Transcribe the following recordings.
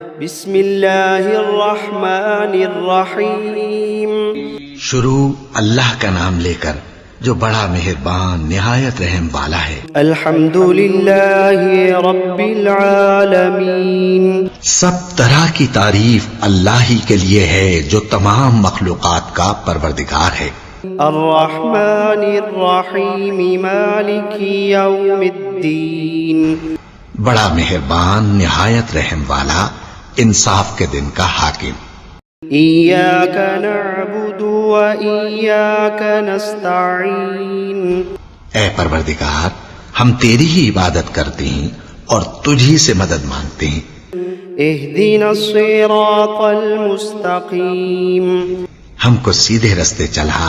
بسم اللہ الرحمن الرحیم. شروع اللہ کا نام لے کر جو بڑا مہربان نہایت رحم والا ہے. الحمد للہ رب العالمین. سب طرح کی تعریف اللہ ہی کے لیے ہے جو تمام مخلوقات کا پروردگار ہے. الرحمن الرحیم مالک یوم الدین. بڑا مہربان نہایت رحم والا انصاف کے دن کا حاکم. ایاک نعبد و ایاک نستعین. اے پروردگار ہم تیری ہی عبادت کرتے ہیں اور تجھی سے مدد مانگتے ہیں. اہدنا الصراط المستقیم. ہم کو سیدھے رستے چلا.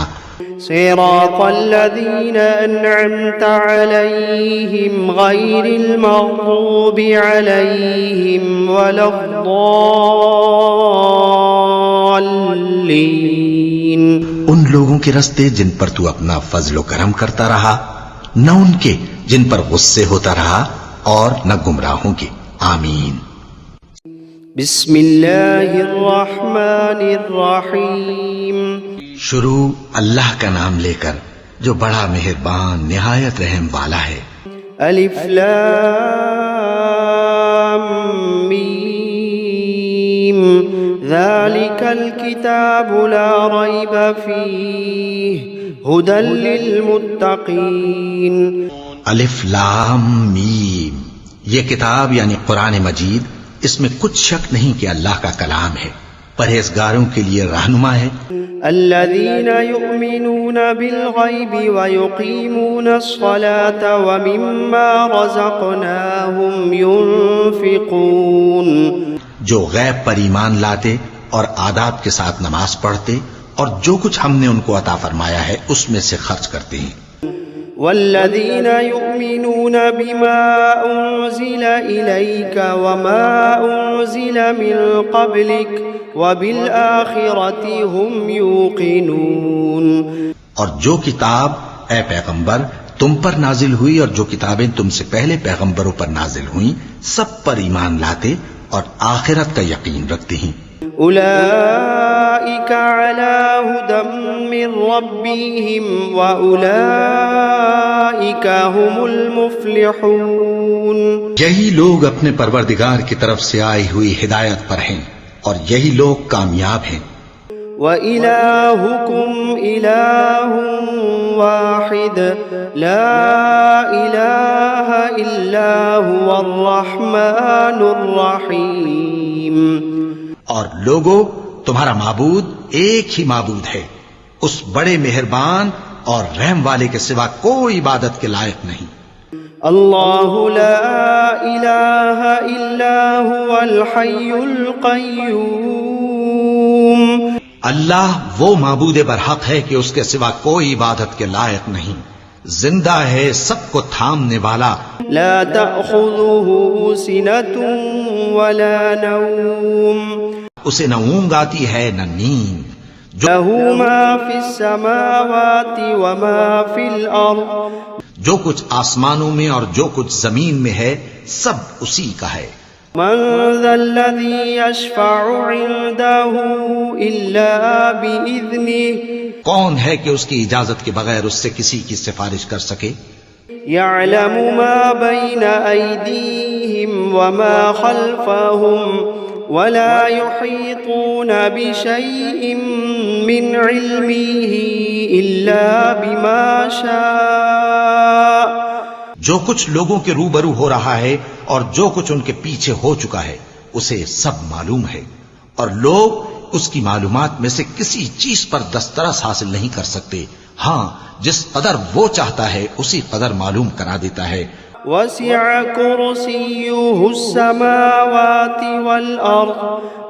صراط الذین انعمت علیہم غیر المغضوب علیہم ولا الضالین. ان لوگوں کے رستے جن پر تو اپنا فضل و کرم کرتا رہا، نہ ان کے جن پر غصے ہوتا رہا اور نہ گمراہوں کے. آمین. بسم اللہ الرحمن الرحیم. شروع اللہ کا نام لے کر جو بڑا مہربان نہایت رحم والا ہے. الف لام میم ذالک الکتاب لا ریب فیہ ھدی للمتقین. الف لام میم، یہ کتاب یعنی قرآن مجید، اس میں کچھ شک نہیں کہ اللہ کا کلام ہے، پرہیزگاروں کے لیے رہنما ہے. الذین یؤمنون بالغیب ویقیمون الصلاة ومما رزقناہم ینفقون. جو غیب پر ایمان لاتے اور آداب کے ساتھ نماز پڑھتے اور جو کچھ ہم نے ان کو عطا فرمایا ہے اس میں سے خرچ کرتے ہیں. والذین یؤمنون بما انزل الیک وما انزل من قبلک وبالآخرۃ هم یوقنون. اور جو کتاب اے پیغمبر تم پر نازل ہوئی اور جو کتابیں تم سے پہلے پیغمبروں پر نازل ہوئیں سب پر ایمان لاتے اور آخرت کا یقین رکھتے ہیں. اولئک علی ھدی من ربہم واولئک هم المفلحون. یہی لوگ اپنے پروردگار کی طرف سے آئی ہوئی ہدایت پر ہیں اور یہی لوگ کامیاب ہیں. وَإِلَٰهُكُمْ إِلَٰهٌ وَاحِدٌ لَا إِلَٰهَ إِلَّا هُوَ الرَّحْمَٰنُ الرَّحِيمُ. اور لوگو تمہارا معبود ایک ہی معبود ہے، اس بڑے مہربان اور رحم والے کے سوا کوئی عبادت کے لائق نہیں. اللہ لا الہ الا هو الحی القیوم. اللہ وہ معبود برحق ہے کہ اس کے سوا کوئی عبادت کے لائق نہیں، زندہ ہے، سب کو تھامنے والا. لا تأخذه سنة ولا نوم. اسے نہ اونگ آتی ہے نہ نیند. له ما في السماوات وما في الأرض. جو کچھ آسمانوں میں اور جو کچھ زمین میں ہے سب اسی کا ہے. من ذا الذي يشفع عنده إلا بإذنه. کون ہے کہ اس کی اجازت کے بغیر اس سے کسی کی سفارش کر سکے؟ يعلم ما بين أيديهم وما خلفهم ولا يحيطون بشيء من علمه إلا بما شاء. جو کچھ لوگوں کے روبرو ہو رہا ہے اور جو کچھ ان کے پیچھے ہو چکا ہے اسے سب معلوم ہے، اور لوگ اس کی معلومات میں سے کسی چیز پر دسترس حاصل نہیں کر سکتے. ہاں جس قدر وہ چاہتا ہے اسی قدر معلوم کرا دیتا ہے. وسع کرسیہ السماوات والارض.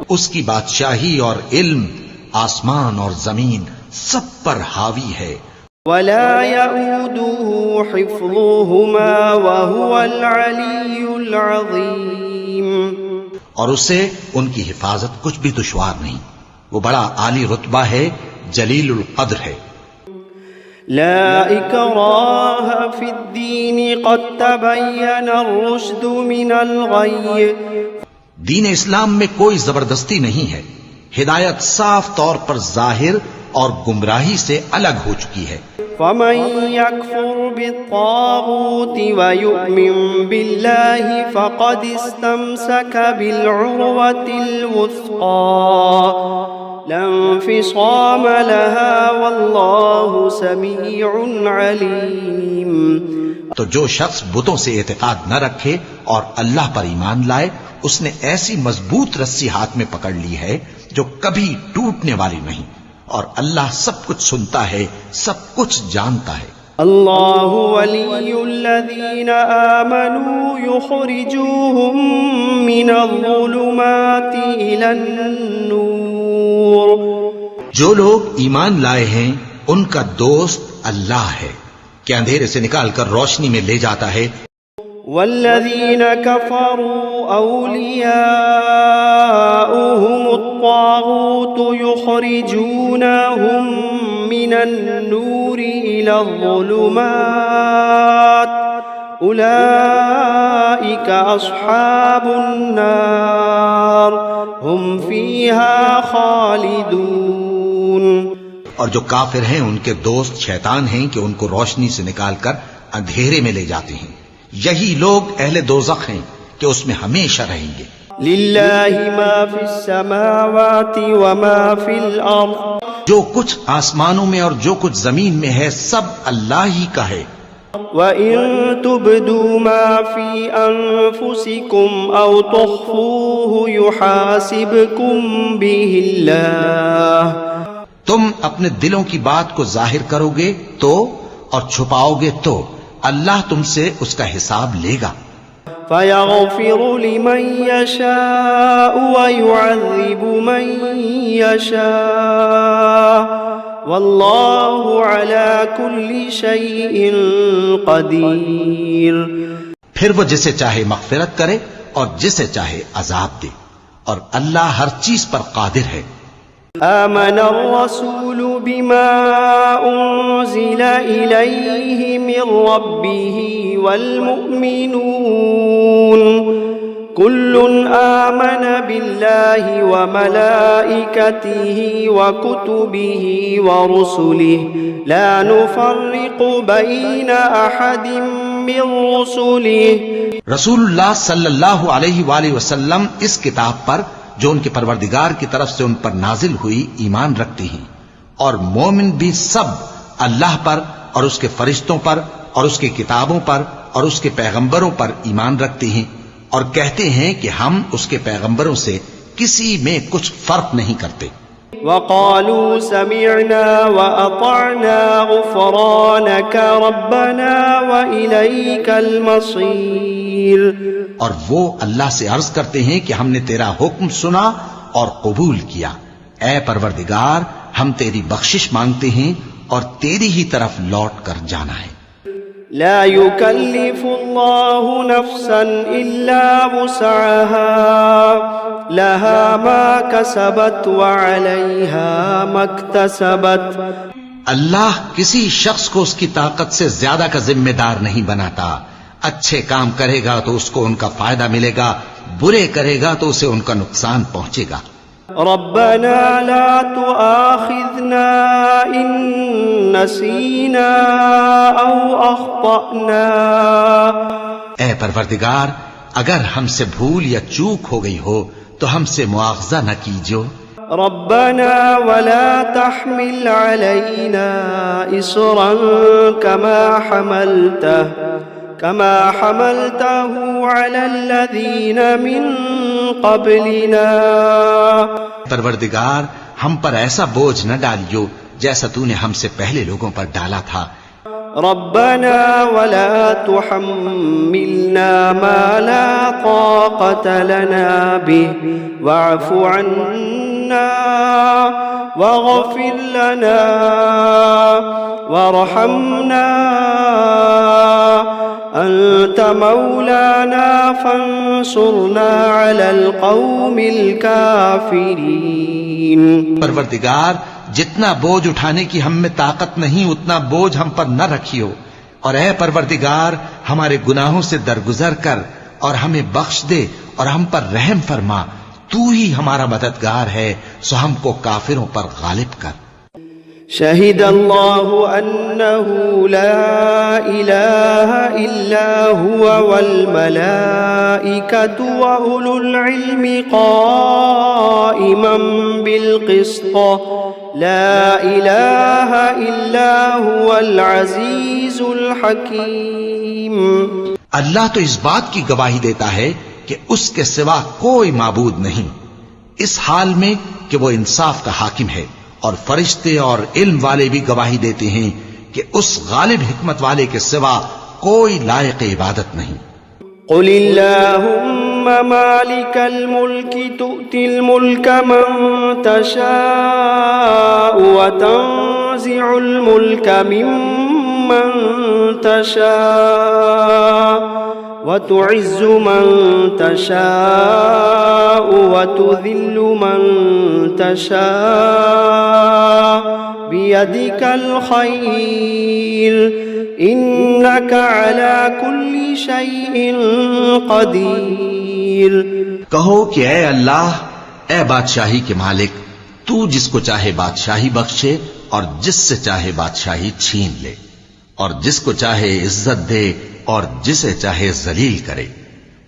اس کی بادشاہی اور علم آسمان اور زمین سب پر حاوی ہے. ولا يؤوده حفظهما وهو العلی العظیم. اور اسے ان کی حفاظت کچھ بھی دشوار نہیں، وہ بڑا عالی رتبہ ہے، جلیل القدر ہے. لا اکراہ فی الدین قد تبین الرشد من الغی. دین اسلام میں کوئی زبردستی نہیں ہے، ہدایت صاف طور پر ظاہر اور گمراہی سے الگ ہو چکی ہے۔ فمن يكفر بالطاغوت ويؤمن بالله فقد استمسك بالعروة الوثقى لا انفصام لها والله سميع عليم۔ تو جو شخص بتوں سے اعتقاد نہ رکھے اور اللہ پر ایمان لائے، اس نے ایسی مضبوط رسی ہاتھ میں پکڑ لی ہے جو کبھی ٹوٹنے والی نہیں، اور اللہ سب کچھ سنتا ہے، سب کچھ جانتا ہے۔ اللہ ولی الذین آمنوا یخرجوہم من الظلمات الی النور۔ جو لوگ ایمان لائے ہیں ان کا دوست اللہ ہے کہ اندھیرے سے نکال کر روشنی میں لے جاتا ہے۔ والذین کفروا اولیاؤہم الطاغوت یخرجونہم من النور الى الظلمات اولئک اصحاب النار ہم فیہا خالدون۔ اور جو کافر ہیں ان کے دوست شیطان ہیں کہ ان کو روشنی سے نکال کر اندھیرے میں لے جاتے ہیں، یہی لوگ اہل دوزخ ہیں کہ اس میں ہمیشہ رہیں گے۔ للہ ما فی السماوات وما فی الارض، جو کچھ آسمانوں میں اور جو کچھ زمین میں ہے سب اللہ ہی کا ہے۔ وَإِن تُبْدُوا مَا فِي أَنفُسِكُمْ أَوْ تُخْفُوهُ يُحَاسِبْكُم بِهِ اللَّهُ۔ تم اپنے دلوں کی بات کو ظاہر کرو گے تو اور چھپاؤ گے تو اللہ تم سے اس کا حساب لے گا۔ فَيَغْفِرُ لِمَن يَشَاءُ وَيُعَذِّبُ مَن يَشَاءُ وَاللَّهُ عَلَى كُلِّ شَيْءٍ قَدِيرٌ۔ پھر وہ جسے چاہے مغفرت کرے اور جسے چاہے عذاب دے، اور اللہ ہر چیز پر قادر ہے۔ آمن الرسول بما أنزل إليه من ربه والمؤمنون كل آمن بالله وملائكته وكتبه ورسله لا نفرق بين أحد من رسله۔ رسول اللہ صلی اللہ علیہ وآلہ وسلم اس کتاب پر جو ان کے پروردگار کی طرف سے ان پر نازل ہوئی ایمان رکھتی ہیں، اور مومن بھی سب اللہ پر اور اس کے فرشتوں پر اور اس کے کتابوں پر اور اس کے پیغمبروں پر ایمان رکھتے ہیں، اور کہتے ہیں کہ ہم اس کے پیغمبروں سے کسی میں کچھ فرق نہیں کرتے۔ وقالوا سمعنا وأطعنا غفرانك ربنا وإليك المصير۔ اور وہ اللہ سے عرض کرتے ہیں کہ ہم نے تیرا حکم سنا اور قبول کیا، اے پروردگار ہم تیری بخشش مانگتے ہیں اور تیری ہی طرف لوٹ کر جانا ہے۔ لا يكلف الله نفسا إلا وسعها لها ما كسبت وعليها ما اكتسبت۔ اللہ کسی شخص کو اس کی طاقت سے زیادہ کا ذمہ دار نہیں بناتا، اچھے کام کرے گا تو اس کو ان کا فائدہ ملے گا، برے کرے گا تو اسے ان کا نقصان پہنچے گا۔ ربنا لا تؤاخذنا إن نسينا أو أخطأنا۔ اے پروردگار اگر ہم سے بھول یا چوک ہو گئی ہو تو ہم سے مواخذہ نہ کیجو۔ ربنا ولا تحمل علينا إصرا كما حملته على الذين من قبلنا۔ پروردگار ہم پر ایسا بوجھ نہ ڈالیو جیسا تو نے ہم سے پہلے لوگوں پر ڈالا تھا۔ ربنا ولا تحملنا ما لا طاقة لنا به واعف عنا واغفر لنا وارحمنا أنت مولانا فانصرنا على القوم الكافرين۔ پروردگار جتنا بوجھ اٹھانے کی ہم میں طاقت نہیں اتنا بوجھ ہم پر نہ رکھیو، اور اے پروردگار ہمارے گناہوں سے درگزر کر اور ہمیں بخش دے اور ہم پر رحم فرما، تو ہی ہمارا مددگار ہے، سو ہم کو کافروں پر غالب کر۔ شهد الله أنه لا إله إلا هو والملائكة وأولو العلم قائما بالقسط لا إله إلا هو العزيز الحكيم۔ اللہ تو اس بات کی گواہی دیتا ہے کہ اس کے سوا کوئی معبود نہیں، اس حال میں کہ وہ انصاف کا حاکم ہے، اور فرشتے اور علم والے بھی گواہی دیتے ہیں کہ اس غالب حکمت والے کے سوا کوئی لائق عبادت نہیں۔ قل اللهم مالك الملك تؤتي الملك من تشاء وتنزع الملك ممن تشاء وتعز من تشاء وتذل من تشاء بيدك الخير إنك على كل شيء قدير۔ کہو کہ اے اللہ، اے بادشاہی کے مالک، تو جس کو چاہے بادشاہی بخشے اور جس سے چاہے بادشاہی چھین لے، اور جس کو چاہے عزت دے اور جسے چاہے ذلیل کرے۔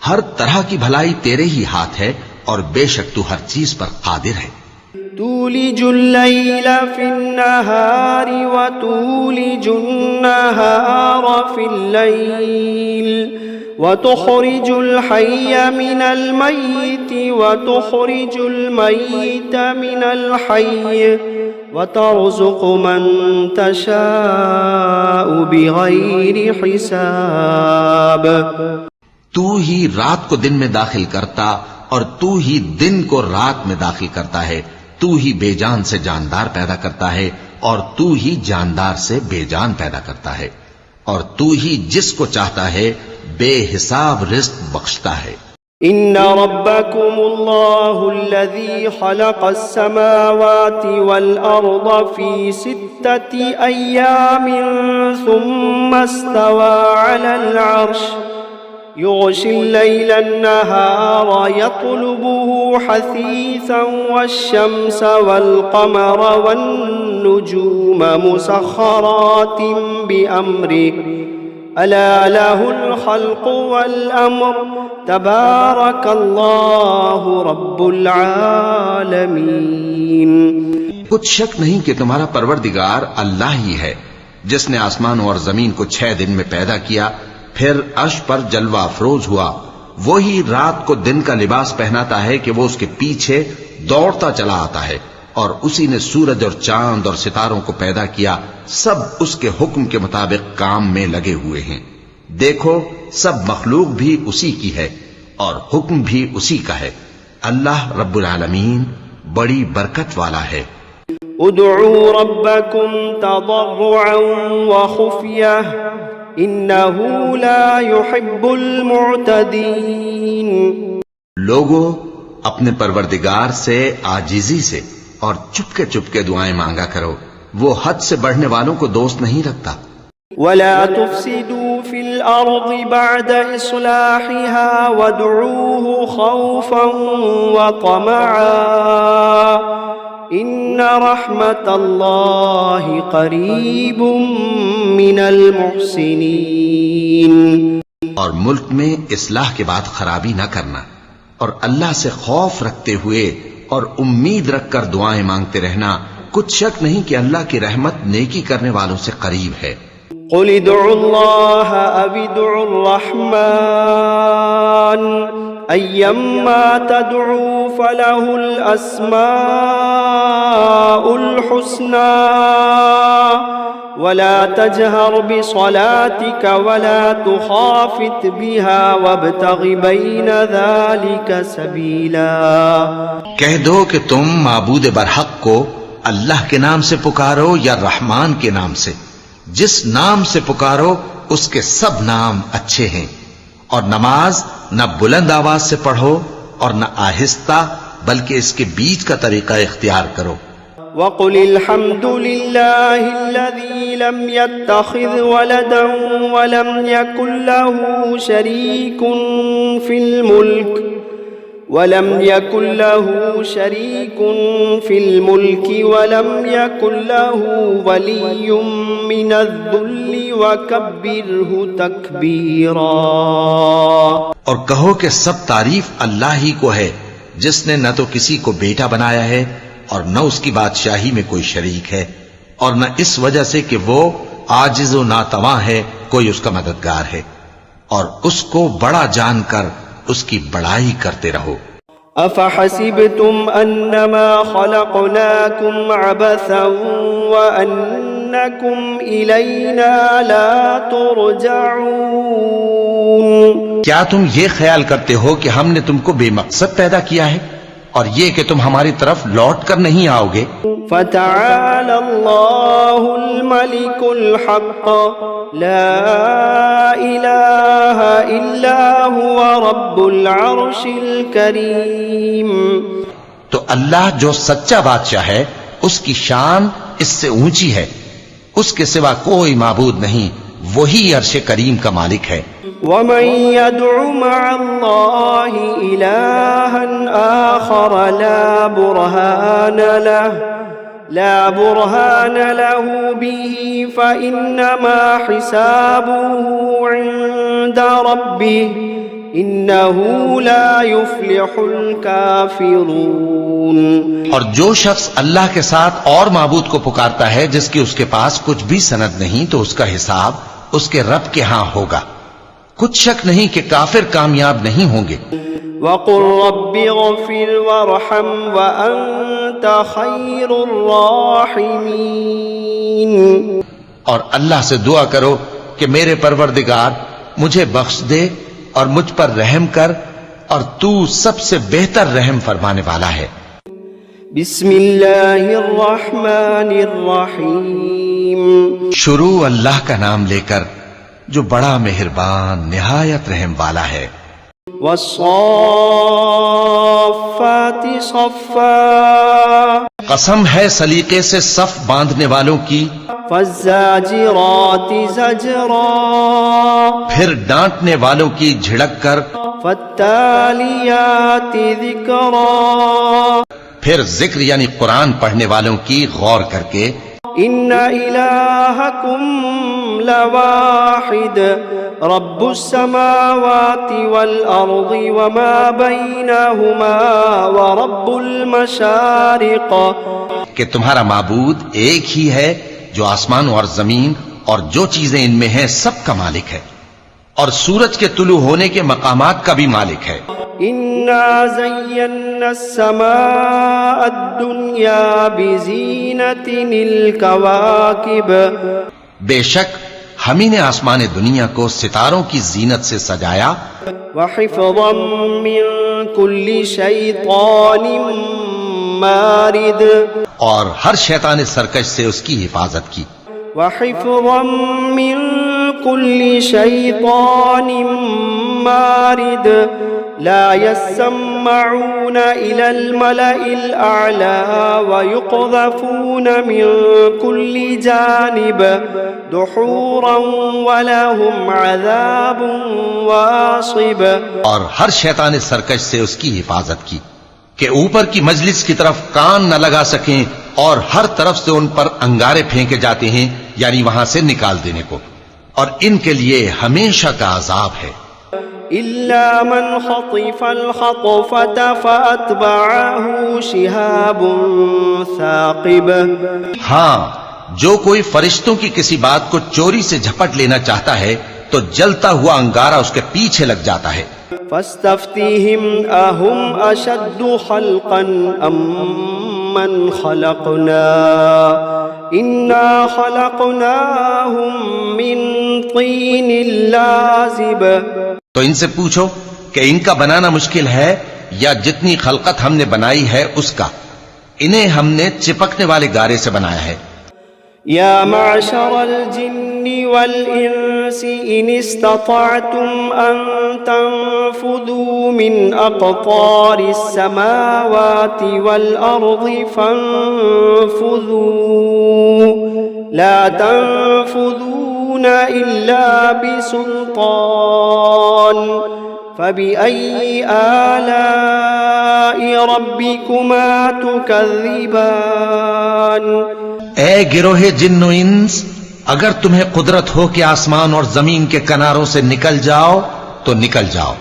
ہر طرح کی بھلائی تیرے ہی ہاتھ ہے، اور بے شک تو ہر چیز پر قادر ہے۔ تولج الليل في النهار وتولج النهار في الليل وتخرج الحي من الميت وتخرج الميت من الحي وترزق من تشاء بغير حساب۔ تو ہی رات کو دن میں داخل کرتا اور تو ہی دن کو رات میں داخل کرتا ہے، تو ہی بے جان سے جاندار پیدا کرتا ہے اور تو ہی جاندار سے بے جان پیدا کرتا ہے، اور تو ہی جس کو چاہتا ہے بے حساب رزق بخشتا ہے۔ ان ربكم الله الذي خلق السماوات والارض في 6 ايام ثم استوى على العرش يغشي الليل النهار يطلبه حثيثا والشمس والقمر والنجوم مسخرات بأمره ألا له الخلق والأمر تبارك الله رب العالمين۔ کچھ شک نہیں کہ تمہارا پروردگار اللہ ہی ہے، جس نے آسمانوں اور زمین کو 6 دن میں پیدا کیا، پھر عرش پر جلوہ افروز ہوا۔ وہی رات کو دن کا لباس پہناتا ہے کہ وہ اس کے پیچھے دوڑتا چلا آتا ہے، اور اسی نے سورج اور چاند اور ستاروں کو پیدا کیا، سب اس کے حکم کے مطابق کام میں لگے ہوئے ہیں۔ دیکھو سب مخلوق بھی اسی کی ہے اور حکم بھی اسی کا ہے۔ اللہ رب العالمین بڑی برکت والا ہے۔ ادعوا ربكم تضرعا وخفية انه لا يحب المعتدين۔ لوگو اپنے پروردگار سے عاجزی سے اور چپکے چپکے دعائیں مانگا کرو، وہ حد سے بڑھنے والوں کو دوست نہیں رکھتا۔ ولا تفسدوا في الارض بعد اصلاحها وادعوه خوفا وطمعا ان رحمت اللہ قریب من المحسنین۔ اور ملک میں اصلاح کے بعد خرابی نہ کرنا، اور اللہ سے خوف رکھتے ہوئے اور امید رکھ کر دعائیں مانگتے رہنا، کچھ شک نہیں کہ اللہ کی رحمت نیکی کرنے والوں سے قریب ہے۔ قل ادعوا اللہ او ادعوا الرحمن ایما تدعوا فله الاسماء الحسنى ولا تجهر بصلاتك ولا تخافت بها وابتغ بين ذلك سبيلا۔ کہہ دو کہ تم معبود برحق کو اللہ کے نام سے پکارو یا رحمان کے نام سے، جس نام سے پکارو اس کے سب نام اچھے ہیں، اور نماز نہ بلند آواز سے پڑھو اور نہ آہستہ، بلکہ اس کے بیچ کا طریقہ اختیار کرو۔ وقل الحمد لله الذي لم يتخذ ولدا ولم يكن له شريك في الملك ولم يكن له ولي من الذل وكبره تكبيرا. اور کہو کہ سب تعریف اللہ ہی کو ہے جس نے نہ تو کسی کو بیٹا بنایا ہے اور نہ اس کی بادشاہی میں کوئی شریک ہے اور نہ اس وجہ سے کہ وہ عاجز و ناتواں ہے کوئی اس کا مددگار ہے، اور اس کو بڑا جان کر اس کی بڑائی کرتے رہو. افحسبتم انما خلقناكم عبثا وانكم الینا لا ترجعون. کیا تم یہ خیال کرتے ہو کہ ہم نے تم کو بے مقصد پیدا کیا ہے اور یہ کہ تم ہماری طرف لوٹ کر نہیں آؤ گے؟ فتعالى الله الملك الحق لا إله إلا هو رب العرش الكريم. تو اللہ جو سچا بادشاہ ہے اس کی شان اس سے اونچی ہے، اس کے سوا کوئی معبود نہیں، وہی عرش کریم کا مالک ہے. ومن يدع مع الله إلها آخر لا برهان له به فإنما حسابه عند ربه إنه لا يفلح الكافرون. اور جو شخص اللہ کے ساتھ اور معبود کو پکارتا ہے جس کی اس کے پاس کچھ بھی سند نہیں، تو اس کا حساب اس کے رب کے ہاں ہوگا. کچھ شک نہیں کہ کافر کامیاب نہیں ہوں گے. وَقُلْ رَبِّ اغْفِرْ وَارْحَمْ وَأَنْتَ خَيْرُ الرَّاحِمِينَ. اور اللہ سے دعا کرو کہ میرے پروردگار مجھے بخش دے اور مجھ پر رحم کر، اور تو سب سے بہتر رحم فرمانے والا ہے. بسم اللہ الرحمن الرحیم. شروع اللہ کا نام لے کر جو بڑا مہربان نہایت رحم والا ہے. والصافات صفا. قسم ہے سلیقے سے صف باندھنے والوں کی. فالزاجرات زجرا. پھر ڈانٹنے والوں کی جھڑک کر. فالتالیات ذکرا. پھر ذکر یعنی قرآن پڑھنے والوں کی غور کر کے. ان الہکم لواحد رب السماوات والارض وما بینہما ورب المشارق. کہ تمہارا معبود ایک ہی ہے جو آسمان اور زمین اور جو چیزیں ان میں ہیں سب کا مالک ہے، اور سورج کے طلوع ہونے کے مقامات کا بھی مالک ہے. انا زینا السماء الدنیا بزینت الکواکب. بے شک ہم ہی نے آسمان دنیا کو ستاروں کی زینت سے سجایا. وحفظا من کل شیطان مارد. اور ہر شیطان سرکش سے اس کی حفاظت کی. وحفظا من كل شيطان مارد لا يسمعون إلى الملأ الأعلى ويقذفون من كل جانب دحورا ولهم عذاب واصب. اور ہر شیطان سرکش سے اس کی حفاظت کی کہ اوپر کی مجلس کی طرف کان نہ لگا سکیں، اور ہر طرف سے ان پر انگارے پھینکے جاتے ہیں یعنی وہاں سے نکال دینے کو، اور ان کے لیے ہمیشہ کا عذاب ہے. إلا من خطف الخطفة فأتبعه شهاب ثاقب. ہاں، جو کوئی فرشتوں کی کسی بات کو چوری سے جھپٹ لینا چاہتا ہے تو جلتا ہوا انگارہ اس کے پیچھے لگ جاتا ہے. فاستفتهم أهم أشد خلقا أم من خلقنا إنا خلقناهم من طين لازب. تو ان سے پوچھو کہ ان کا بنانا مشکل ہے یا جتنی خلقت ہم نے بنائی ہے اس کا، انہیں ہم نے چپکنے والے گارے سے بنایا ہے. یا معشر الجن والانس والإنس إن استطعتم أن تنفذوا من أقطار السماوات والأرض فانفذوا لا تنفذون إلا بسلطان فبأي آلاء ربكما تكذبان اے گروہ جن و انس، اگر تمہیں قدرت ہو کہ آسمان اور زمین کے کناروں سے نکل جاؤ تو نکل جاؤ،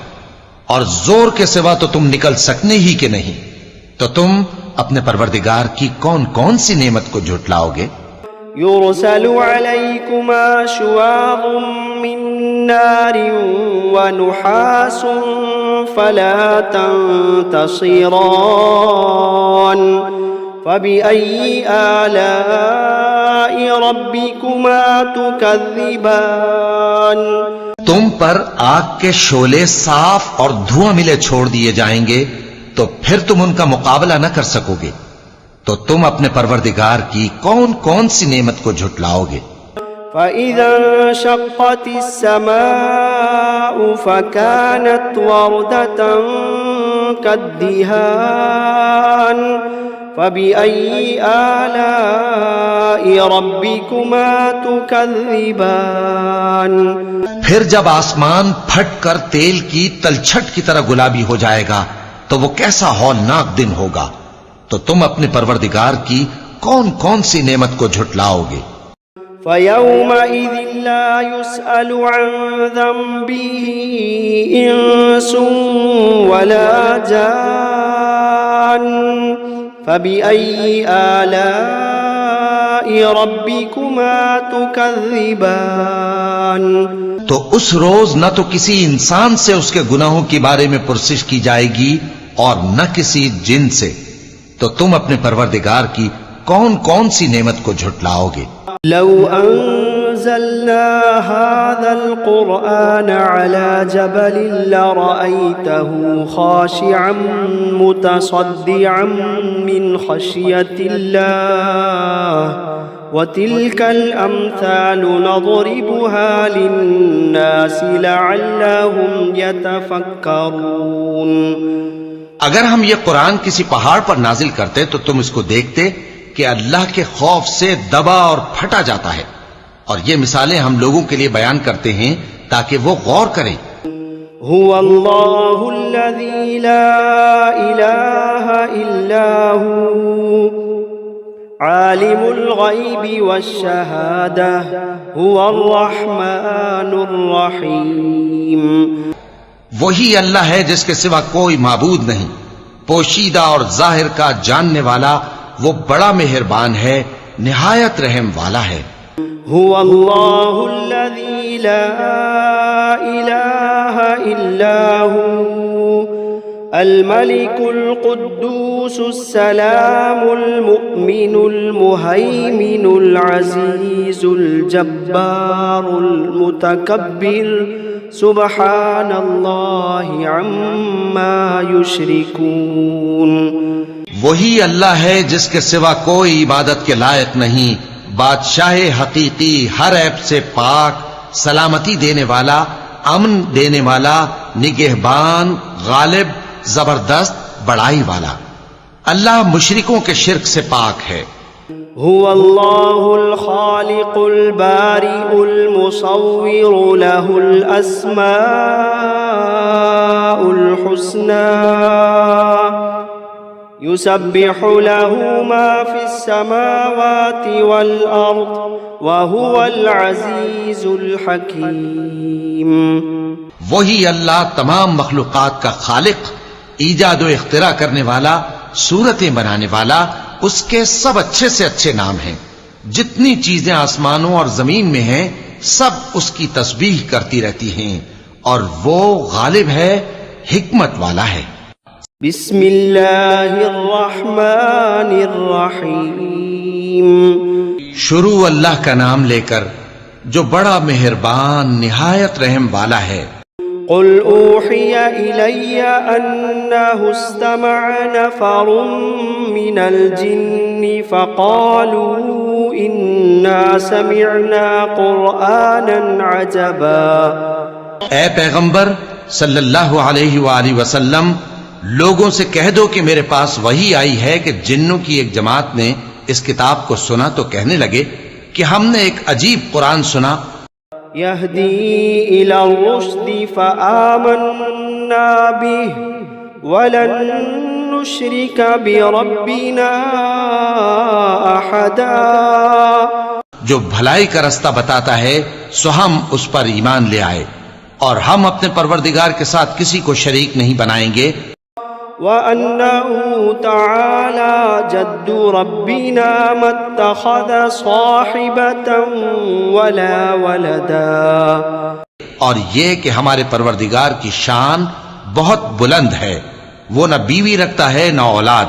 اور زور کے سوا تو تم نکل سکنے ہی کہ نہیں، تو تم اپنے پروردگار کی کون کون سی نعمت کو جھٹلاؤ گے؟ يرسل عليكما شواظ من نار ونحاس فلا تنتصران فبأي آلاء ربكما تكذبان تم پر آگ کے شعلے صاف اور دھواں ملے چھوڑ دیے جائیں گے تو پھر تم ان کا مقابلہ نہ کر سکو گے، تو تم اپنے پروردگار کی کون کون سی نعمت کو جھٹلاؤ گے؟ فَإِذَا انشَقَّتِ السَّمَاءُ فَكَانَتْ وَرْدَةً كَالدِّهَانِ فَبِأَيِّ آلَاءِ رَبِّكُمَا تُكَذِّبَانِ پھر جب آسمان پھٹ کر تیل کی تلچھٹ کی طرح گلابی ہو جائے گا تو وہ کیسا ہولناک دن ہوگا، تو تم اپنے پروردگار کی کون کون سی نعمت کو جھٹلاؤ گے؟ فَيَوْمَئِذٍ لَا يُسْأَلُ عَنْ ذَنبِهِ إِنسٌ وَلَا جَانٌ فَبِأَيِّ آلَاءِ رَبِّكُمَا تُكَذِّبَانِ تو اس روز نہ تو کسی انسان سے اس کے گناہوں کے بارے میں پرسش کی جائے گی اور نہ کسی جن سے، تو تم اپنے پروردگار کی کون کون سی نعمت کو جھٹلاؤ گے؟ لو انزلنا هذا القرآن على جبل لرأيته خاشعا متصدعا من خشية الله وتلك الأمثال نضربها للناس لعلهم يتفكرون اگر ہم یہ قرآن کسی پہاڑ پر نازل کرتے تو تم اس کو دیکھتے کہ اللہ کے خوف سے دبا اور پھٹا جاتا ہے، اور یہ مثالیں ہم لوگوں کے لیے بیان کرتے ہیں تاکہ وہ غور کریں۔ هو اللہ الذی لا الہ الا هو عالم الغیب والشہادہ هو الرحمن الرحیم وہی اللہ ہے جس کے سوا کوئی معبود نہیں، پوشیدہ اور ظاہر کا جاننے والا، وہ بڑا مہربان ہے، نہایت رحم والا ہے۔ هو اللہ الذی لا الہ الا هو الملك القدوس السلام المؤمن المهيمن العزيز الجبار المتكبر سبحان اللہ عما یشرکون وہی اللہ ہے جس کے سوا کوئی عبادت کے لائق نہیں، بادشاہ حقیقی، ہر عیب سے پاک، سلامتی دینے والا، امن دینے والا، نگہبان، غالب، زبردست، بڑائی والا۔ اللہ مشرکوں کے شرک سے پاک ہے۔ هو اللہ الخالق البارئ المصور له الاسماء الحسنى يسبح له ما في السماوات والأرض وهو العزيز الحكيم وہی اللہ تمام مخلوقات کا خالق، ایجاد و اختراع کرنے والا، صورتیں بنانے والا، اس کے سب اچھے سے اچھے نام ہیں۔ جتنی چیزیں آسمانوں اور زمین میں ہیں سب اس کی تسبیح کرتی رہتی ہیں، اور وہ غالب ہے، حکمت والا ہے۔ بسم اللہ الرحمن الرحیم شروع اللہ کا نام لے کر جو بڑا مہربان نہایت رحم والا ہے۔ قل أوحي إلي أنه استمع نفر من الجن فقالوا إنا سمعنا قرآنا عجبا. اے پیغمبر صلی اللہ علیہ وآلہ وسلم، لوگوں سے کہہ دو کہ میرے پاس وحی آئی ہے کہ جنوں کی ایک جماعت نے اس کتاب کو سنا تو کہنے لگے کہ ہم نے ایک عجیب قرآن سنا. يهدي إلى الرشد فآمنا به ولن نشرك بربنا أحدا. جو بھلائی کا رستہ بتاتا ہے سو ہم اس پر ایمان لے آئے اور ہم اپنے پروردگار کے ساتھ کسی کو شریک نہیں بنائیں گے. وأنه تعالى جد ربنا ما اتخذ صاحبة ولا ولدا. اور یہ کہ ہمارے پروردگار کی شان بہت بلند ہے، وہ نہ بیوی رکھتا ہے نہ اولاد.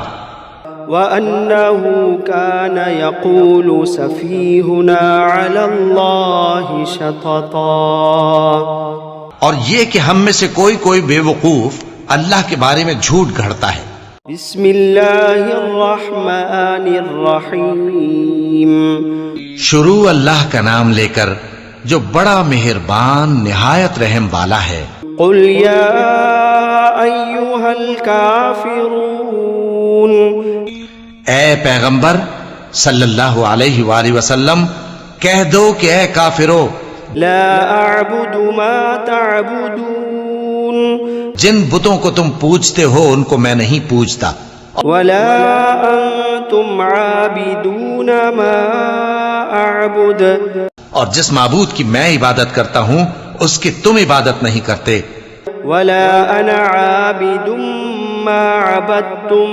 وأنه كان يقول سفيهنا على الله شططا. اور یہ کہ ہم میں سے کوئی بے وقوف اللہ کے بارے میں جھوٹ گھڑتا ہے. بسم اللہ الرحمن الرحیم. شروع اللہ کا نام لے کر جو بڑا مہربان نہایت رحم والا ہے. قل یا ایھا الکافرون. اے پیغمبر صلی اللہ علیہ وآلہ وسلم کہہ دو کہ اے کافرو، لا اعبد ما تعبدون. جن بتوں کو تم پوجتے ہو ان کو میں نہیں پوجتا. ولا انتم عابدون ما اعبد. اور جس معبود کی میں عبادت کرتا ہوں اس کی تم عبادت نہیں کرتے. ولا انا عابد ما عبدتم.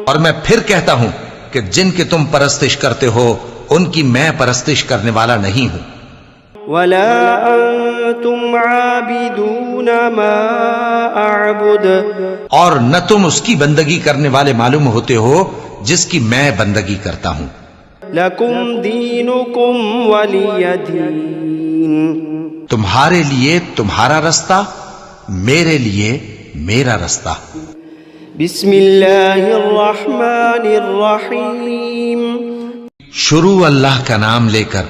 اور میں پھر کہتا ہوں کہ جن کی تم پرستش کرتے ہو ان کی میں پرستش کرنے والا نہیں ہوں. ولا انتم عابدون ما اعبد. اور نہ تم اس کی بندگی کرنے والے معلوم ہوتے ہو جس کی میں بندگی کرتا ہوں. لکم دینکم ولی دین. تمہارے لیے تمہارا رستہ، میرے لیے میرا رستہ. بسم اللہ الرحمن الرحیم. شروع اللہ کا نام لے کر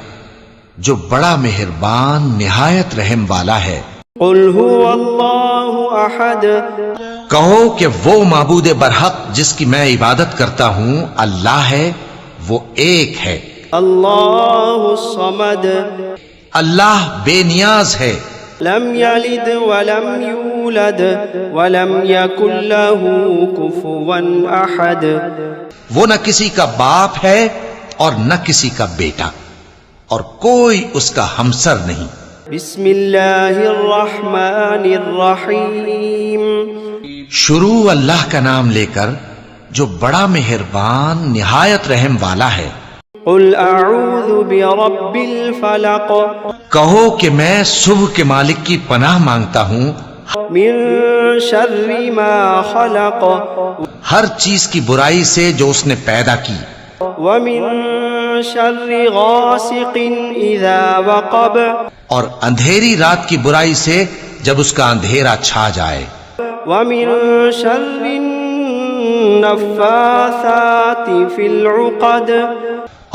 جو بڑا مہربان نہایت رحم والا ہے. قل هو اللہ احد. کہو کہ وہ معبود برحق جس کی میں عبادت کرتا ہوں اللہ ہے، وہ ایک ہے. اللہ الصمد. اللہ بے نیاز ہے. لم یلد ولم یولد ولم یکن له کفوا احد. وہ نہ کسی کا باپ ہے اور نہ کسی کا بیٹا، اور کوئی اس کا ہمسر نہیں. بسم اللہ الرحمن الرحیم. شروع اللہ کا نام لے کر جو بڑا مہربان نہایت رحم والا ہے. قل اعوذ برب الفلق. کہو کہ میں صبح کے مالک کی پناہ مانگتا ہوں من شر ما خلق. ہر چیز کی برائی سے جو اس نے پیدا کی. ومن شر غاسق اذا وقب. اور اندھیری رات کی برائی سے جب اس کا اندھیرا چھا جائے. ومن شر النفاثات فی العقد.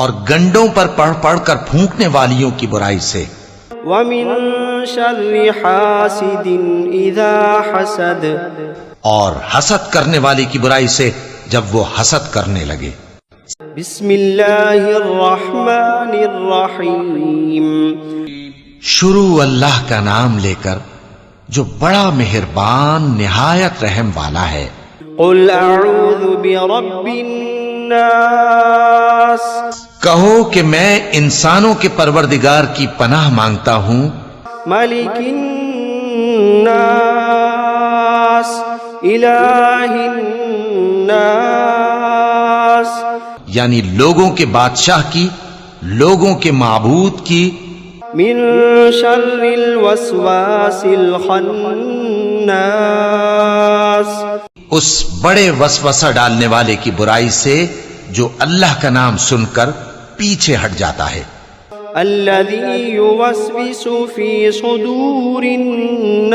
اور گنڈوں پر پڑھ پڑھ کر پھونکنے والیوں کی برائی سے. ومن شر حاسد اذا حسد. اور حسد کرنے والی کی برائی سے جب وہ حسد کرنے لگے. بسم اللہ الرحمن الرحیم. شروع اللہ کا نام لے کر جو بڑا مہربان نہایت رحم والا ہے. قل اعوذ برب الناس. کہو کہ میں انسانوں کے پروردگار کی پناہ مانگتا ہوں. ملک الناس الہ الناس. یعنی لوگوں کے بادشاہ کی، لوگوں کے معبود کی. من شر الوسواس الخناس. اس بڑے وسوسہ ڈالنے والے کی برائی سے جو اللہ کا نام سن کر پیچھے ہٹ جاتا ہے. الذي يوسوس في صدور الناس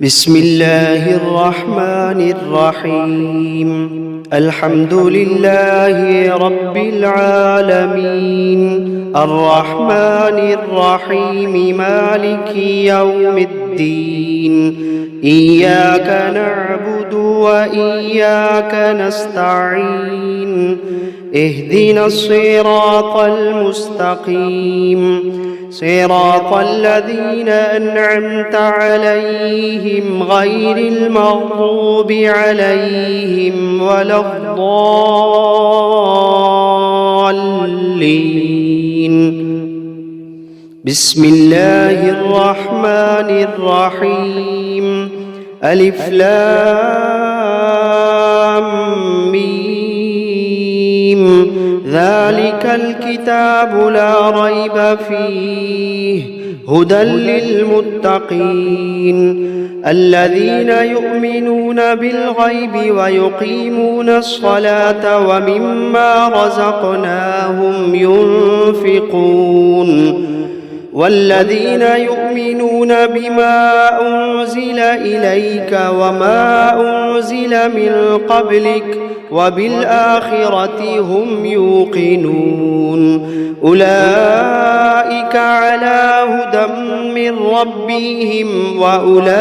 بسم الله الرحمن الرحيم الحمد لله رب العالمين الرحمن الرحيم مالك يوم الدين إياك نعبد وإياك نستعين اهدنا الصراط المستقيم صراط الذين أنعمت عليهم غير المغضوب عليهم ولا الضالين بسم الله الرحمن الرحيم ألف لام ميم ذلك الكتاب لا ريب فيه هدى للمتقين الذين يؤمنون بالغيب ويقيمون الصلاة ومما رزقناهم ينفقون والذين يؤمنون بما أنزل إليك وما أنزل من قبلك وبالآخرة هم يوقنون أولئك على هدى من ربهم وأولئك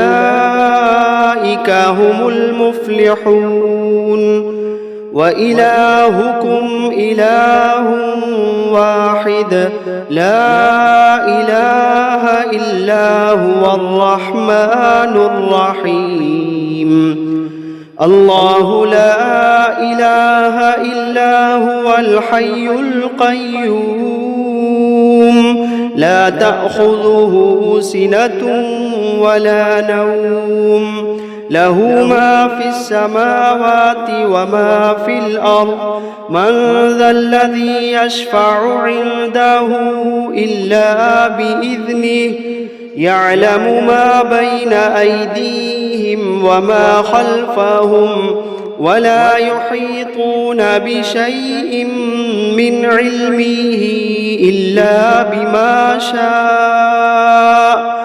هم المفلحون وإلهكم إله واحد لا إله إلا هو الرحمن الرحيم الله لا إله إلا هو الحي القيوم لا تأخذه سنة ولا نوم له ما في السماوات وما في الأرض من ذا الذي يشفع عنده إلا بإذنه يعلم ما بين أيديهم وما خلفهم ولا يحيطون بشيء من علمه إلا بما شاء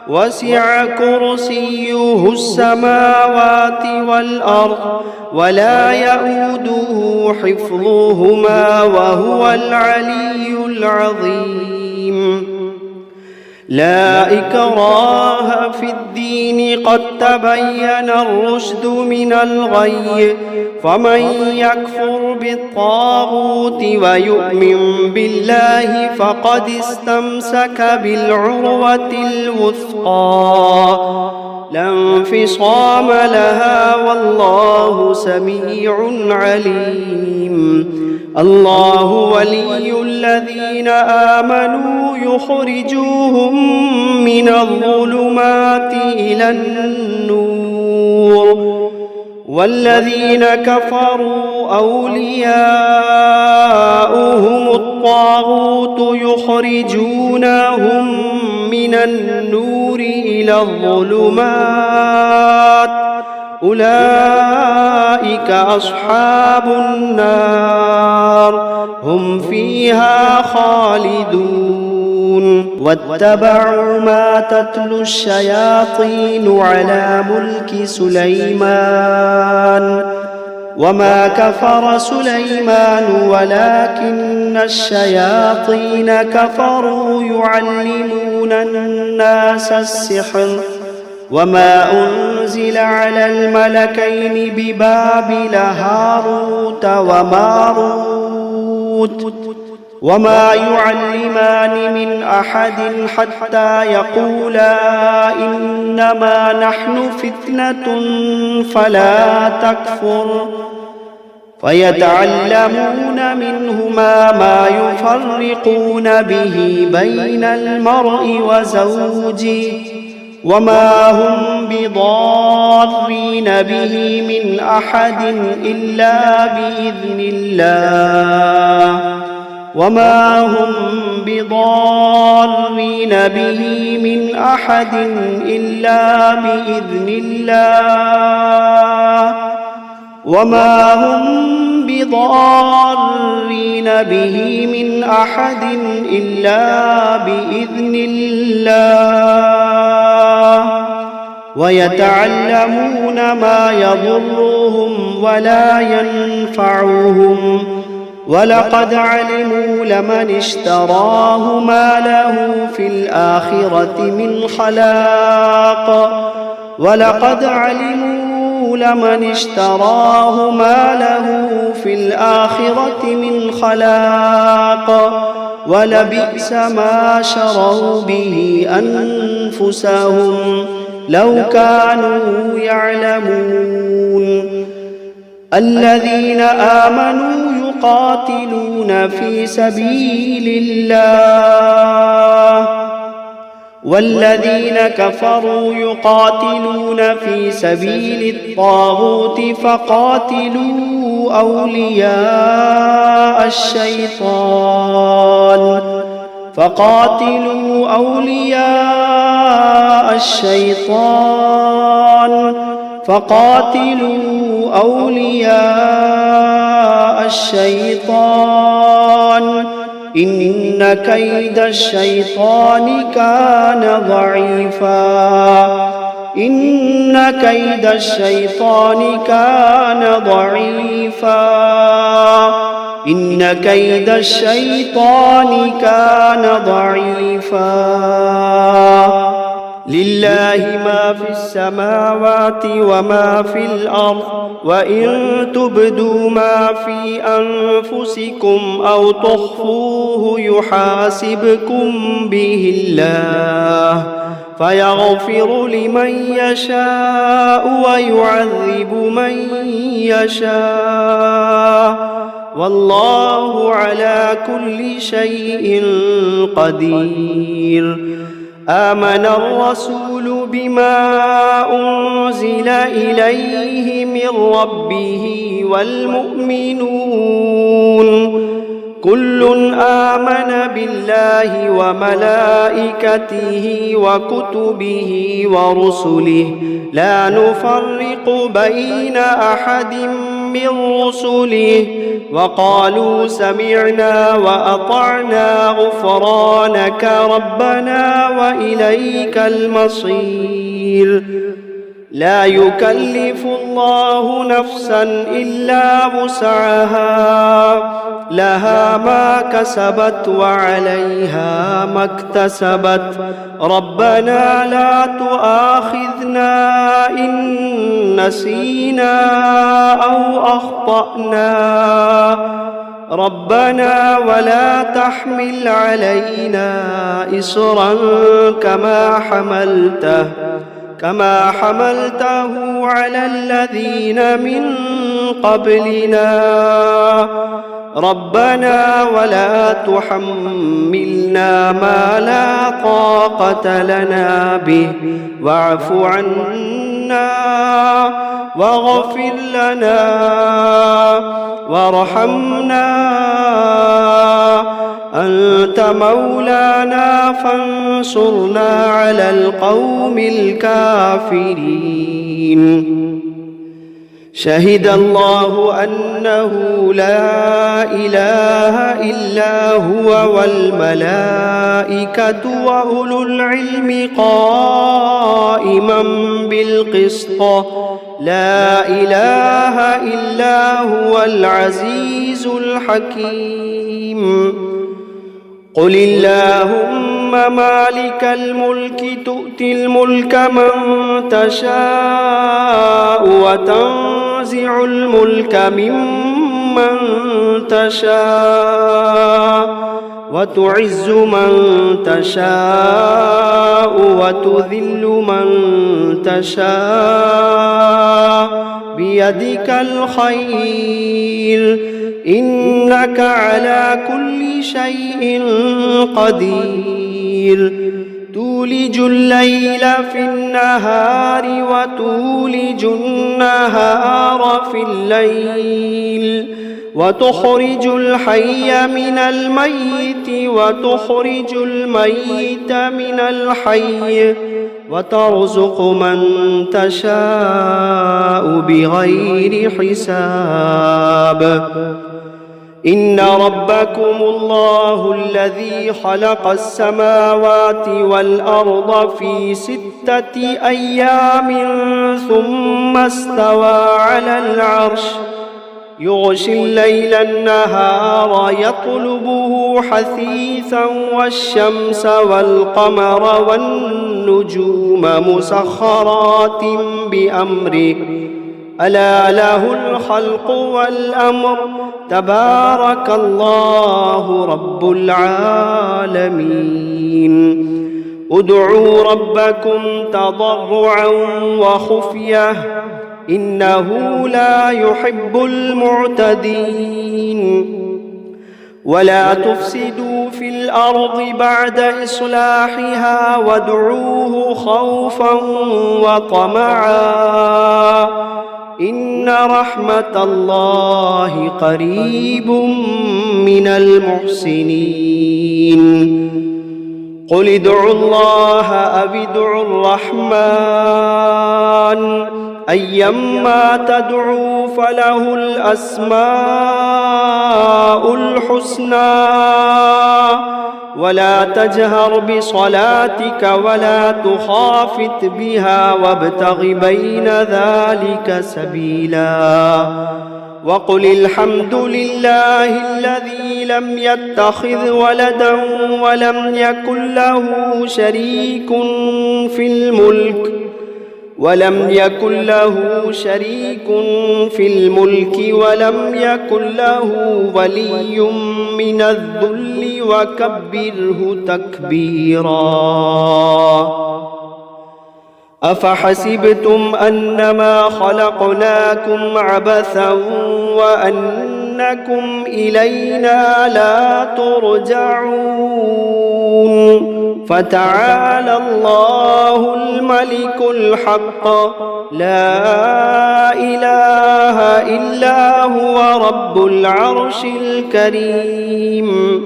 وسع كرسيه السماوات والأرض ولا يؤوده حفظهما وهو العلي العظيم لا إكراه في الدين قد تبين الرشد من الغي فمن يكفر بالطاغوت ويؤمن بالله فقد استمسك بالعروة الوثقى لا انفصام لها والله سميع عليم الله ولي الذين آمنوا يخرجوهم من الظلمات إلى النور والذين كفروا أولياؤهم الطاغوت يخرجونهم من النور إلى الظلمات أولئك أصحاب النار هم فيها خالدون واتبعوا ما تتلو الشياطين على ملك سليمان وما كفر سليمان ولكن الشياطين كفروا يعلمون الناس السحر وما أنزل على الملكين ببابل هاروت وماروت وما يعلمان من أحد حتى يقولا إنما نحن فتنة فلا تكفر فيتعلمون منهما ما يفرقون به بين المرء وزوجه وما هم بضارين به من أحد إلا بإذن الله وما هم بضارين به من أحد إلا بإذن الله وما هم بضارين به من أحد إلا بإذن الله ويتعلمون ما يضرهم ولا ينفعهم ولقد علموا لمن اشتراه ما له في الآخرة من خلاق ولقد علموا لمن اشتراه ما له في الآخرة من خلاق ولبئس ما شروا به أنفسهم لو كانوا يعلمون الذين آمنوا يقاتلون في سبيل الله والذين كفروا يقاتلون في سبيل الطاغوت فقاتلوا أولياء الشيطان إن كيد الشيطان كان ضعيفا لله ما في السماوات وما في الأرض وإن تبدوا ما في أنفسكم أو تخفوه يحاسبكم به الله فيغفر لمن يشاء ويعذب من يشاء والله على كل شيء قدير آمن الرسول بما أنزل إليه من ربه والمؤمنون كل آمن بالله وملائكته وكتبه ورسله لا نفرق بين أحد من رسله وقالوا سمعنا وأطعنا غفرانك ربنا وإليك المصير لا يكلف الله نفسا إلا وسعها لها ما كسبت وعليها ما اكتسبت ربنا لا تؤاخذنا إن نسينا أو أخطأنا ربنا ولا تحمل علينا إصرا كما حملته على الذين من قبلنا ربنا ولا تحملنا ما لا طاقة لنا به واعف عنا واغفر لنا وارحمنا أنت مولانا فانصرنا على القوم الكافرين شهد الله أنه لا إله إلا هو والملائكة وأولو العلم قائما بالقسط لا إله إلا هو العزيز الحكيم قل اللهم مالك الملك تؤتي الملك من تشاء وتنزع الملك ممن تشاء وتعز من تشاء وتذل من تشاء بيدك الخير إنك على كل شيء قدير تولج الليل في النهار وتولج النهار في الليل وتخرج الحي من الميت وتخرج الميت من الحي وترزق من تشاء بغير حساب إن ربكم الله الذي خلق السماوات والأرض في 6 أيام ثم استوى على العرش يغشي الليل النهار يطلبه حثيثا والشمس والقمر والنجوم مسخرات بأمره ألا له الخلق والأمر تبارك الله رب العالمين ادعوا ربكم تضرعا وخفية إنه لا يحب المعتدين ولا تفسدوا في الأرض بعد إصلاحها وادعوه خوفا وطمعا إن رحمة الله قريب من المحسنين قل ادعوا الله أو ادعوا الرحمن أيما تدعوا فله الأسماء الحسنى ولا تجهر بصلاتك ولا تخافت بها وابتغ بين ذلك سبيلا وقل الحمد لله الذي لم يتخذ ولدا ولم يكن له شريك في الملك ولم يكن ولم يكن له ولي من الذل وكبره تكبيرا أفحسبتم أنما خلقناكم عبثا وأنكم إلينا لا ترجعون فتعالى الله الملك الحق لا إله إلا هو رب العرش الكريم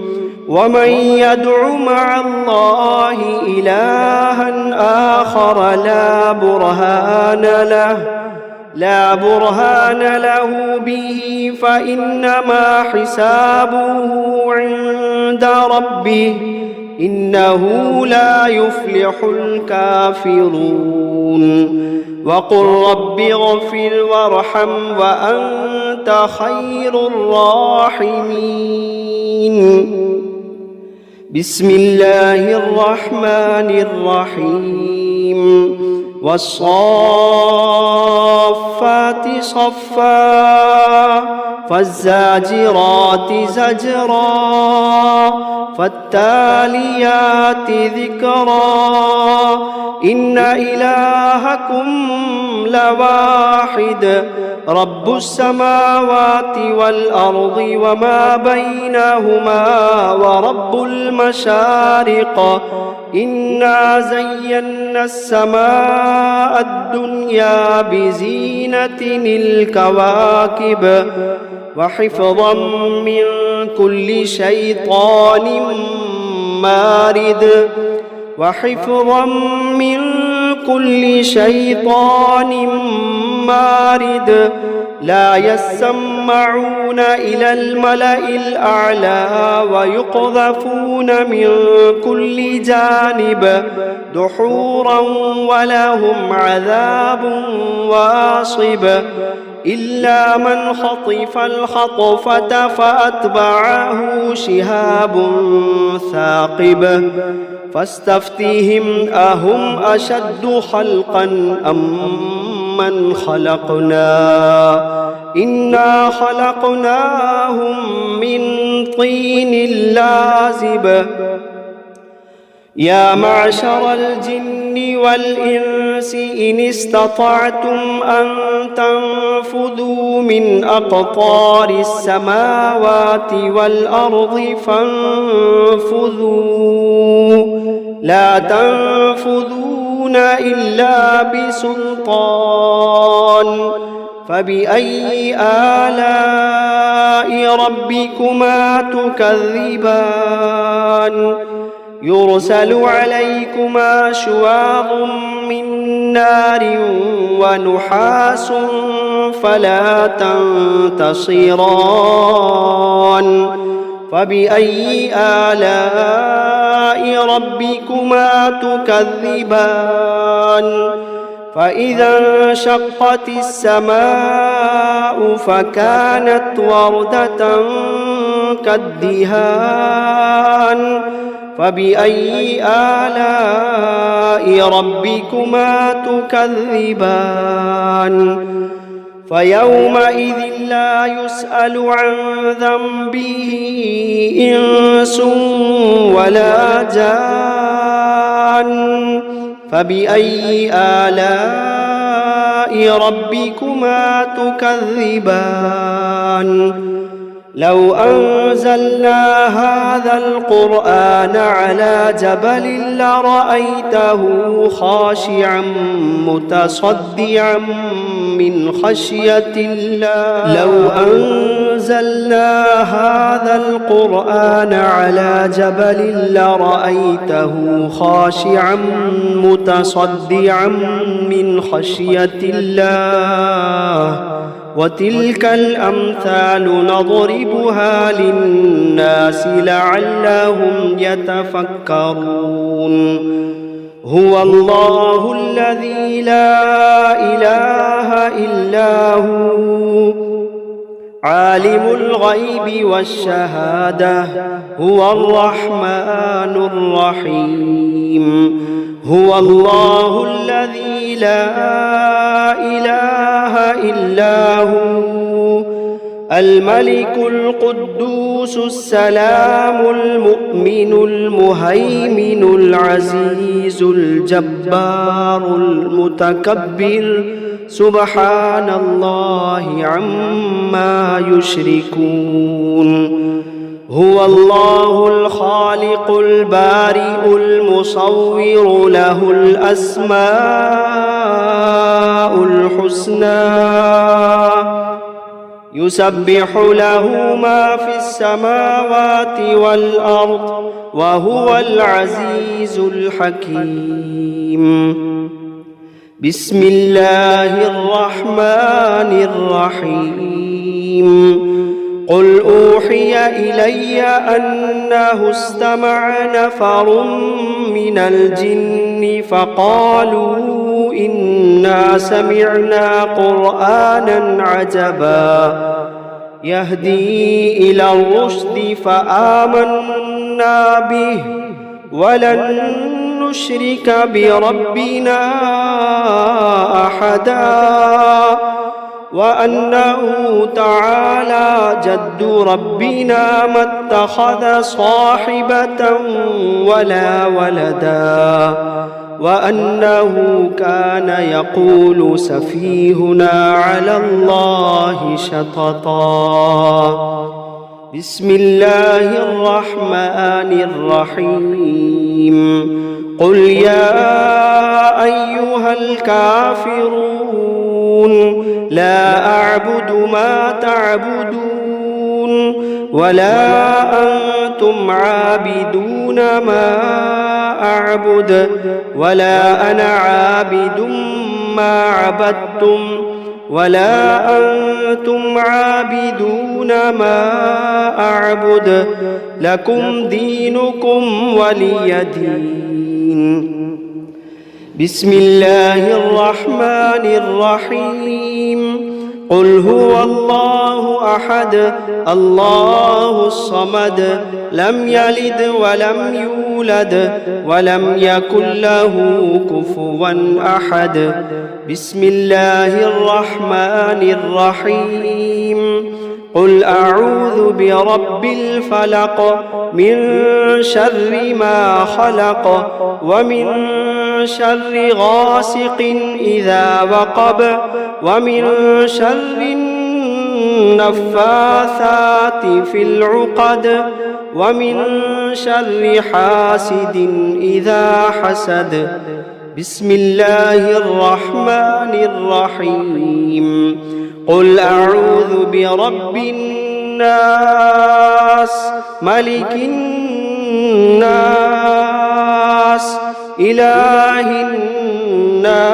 ومن يدع مع الله إلها آخر لا برهان له به فإنما حسابه عند ربه إنه لا يفلح الكافرون وقل رب اغفر وارحم وأنت خير الراحمين بسم الله الرحمن الرحيم والصافات صفا فالزاجرات زجرا فالتاليات ذكرا إن إلهكم لواحد رب السماوات والأرض وما بينهما ورب المشارق إنا زينا السماء الدنيا بزينة الكواكب وحفظا من كل شيطان مارد لا يسمعون إلى الملأ الأعلى ويقذفون من كل جانب دحورا ولهم عذاب واصب إلا من خطف الخطفة فأتبعه شهاب ثاقب فاستفتهم أهم أشد خلقا أم من خلقنا إنا خلقناهم من طين لازب يا معشر الجن والإنس إن استطعتم أن تنفذوا من أقطار السماوات والأرض فانفذوا لا تنفذون إلا بسلطان فبأي آلاء ربكما تكذبان يرسل عليكما شواظ من نار ونحاس فلا تنتصران فبأي آلاء ربكما تكذبان فإذا انشقت السماء فكانت وردة كالدهان فبأي آلاء ربكما تكذبان فيومئذ لا يسأل عن ذنبه إنس ولا جان فبأي آلاء ربكما تكذبان لو أنزلنا هذا القرآن على جبل لرأيته خاشعا متصدعا من خشية الله لو أنزلنا هذا القرآن على جبل لرأيته خاشعا متصدعا من خشية الله وتلك الأمثال نضربها للناس لعلهم يتفكرون هو الله الذي لا إله إلا هو عالم الغيب والشهادة هو الرحمن الرحيم هو الله الذي لا إله إلا هو الملك القدوس السلام المؤمن المهيمن العزيز الجبار المتكبر سبحان الله عما يشركون هو الله الخالق البارئ المصور له الأسماء الحسنى يسبح له ما في السماوات والأرض وهو العزيز الحكيم بسم الله الرحمن الرحيم قل أوحي إلي أنه استمع نفر من الجن فقالوا إنا سمعنا قرآنا عجبا يهدي إلى الرشد فآمنا به ولن نشرك بربنا أحدا وأنه تعالى جد ربنا ما اتخذ صاحبة ولا ولدا وأنه كان يقول سفيهنا على الله شططا بسم الله الرحمن الرحيم قل يا أيها الكافرون لا أعبد ما تعبدون ولا أنتم عابدون ما أعبد ولا أنا عابد ما عبدتم ولا أنتم عابدون ما أعبد لكم دينكم ولي دين بسم الله الرحمن الرحيم قل هو الله أحد الله الصمد لم يلد ولم يولد ولم يكن له كفوا أحد بسم الله الرحمن الرحيم قل أعوذ برب الفلق من شر ما خلق ومن شر غاسق إذا وقب ومن شر النفاثات في العقد ومن شر حاسد إذا حسد. بسم الله الرحمن الرحيم. قل أعوذ برب الناس ملك الناس إله الناس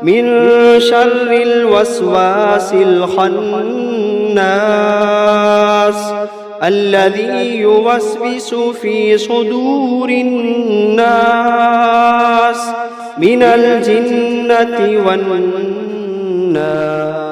من شر الوسواس الخناس الذي يوسوس في صدور الناس من الجنة والناس.